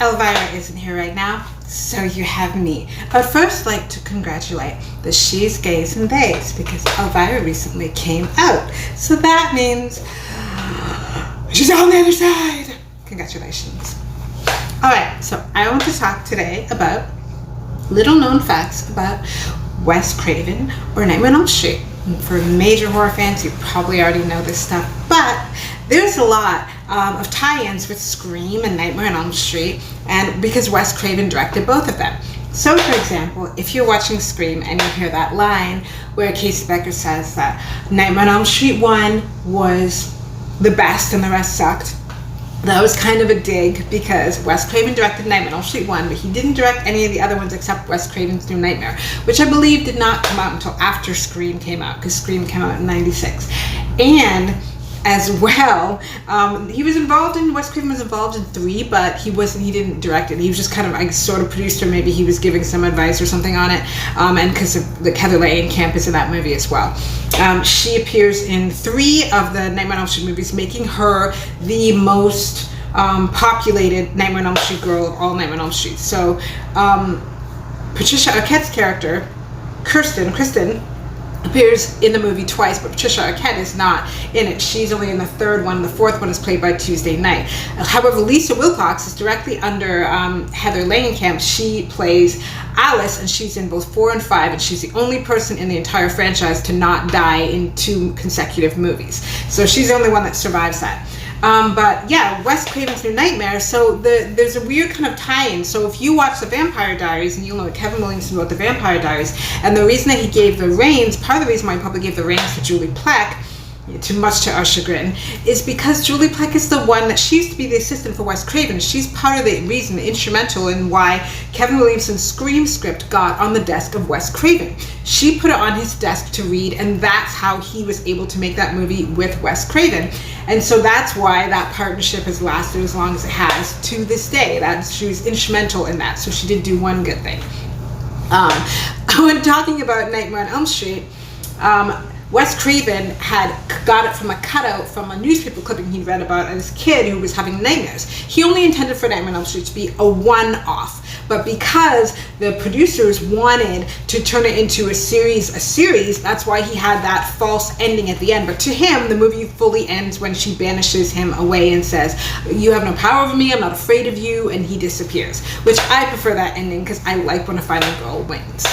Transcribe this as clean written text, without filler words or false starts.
Elvira isn't here right now, so you have me. I'd first like to congratulate the she's, gays, and theys because Elvira recently came out. So that means she's on the other side. Congratulations. Alright, so I want to talk today about little known facts about Wes Craven or Nightmare on Elm Street. For major horror fans, you probably already know this stuff, but there's a lot of tie-ins with Scream and Nightmare on Elm Street, and because Wes Craven directed both of them. So, for example, if you're watching Scream and you hear that line where Casey Becker says that Nightmare on Elm Street 1 was the best and the rest sucked, that was kind of a dig because Wes Craven directed Nightmare on Elm Street 1, but he didn't direct any of the other ones except Wes Craven's New Nightmare, which I believe did not come out until after Scream came out, because Scream came out in '96. And as well, Wes Craven was involved in 3, but he didn't direct it. He was just kind of sort of produced, or maybe he was giving some advice or something on it. And because Heather Langenkamp is in that movie as well. She appears in 3 of the Nightmare on Elm Street movies, making her the most populated Nightmare on Elm Street girl of all Nightmare on Elm Street. So Patricia Arquette's character, Kristen, appears in the movie twice, but Patricia Arquette is not in it. She's only in the 3rd one. The 4th one is played by Tuesday Knight. However, Lisa Wilcox is directly under Heather Langenkamp. She plays Alice, and she's in both 4 and 5, and she's the only person in the entire franchise to not die in 2 consecutive movies. So she's the only one that survives that. But yeah, Wes Craven's New Nightmare, so there's a weird kind of tie-in. So if you watch The Vampire Diaries, and you'll know Kevin Williamson wrote The Vampire Diaries, and the reason that he gave the reins, part of the reason why he probably gave the reins to Julie Plec, much to our chagrin, is because Julie Plec is the one that she used to be the assistant for Wes Craven. She's part of the reason, instrumental in why Kevin Williamson's Scream script got on the desk of Wes Craven. She put it on his desk to read, and that's how he was able to make that movie with Wes Craven. And so that's why that partnership has lasted as long as it has to this day. She was instrumental in that, so she did do one good thing. When talking about Nightmare on Elm Street, Wes Craven had got it from a cutout from a newspaper clipping he'd read about as a kid who was having nightmares. He only intended for Nightmare on Elm Street to be a one-off, but because the producers wanted to turn it into a series, that's why he had that false ending at the end. But to him, the movie fully ends when she banishes him away and says, "You have no power over me, I'm not afraid of you," and he disappears. Which I prefer that ending because I like when a final girl wins.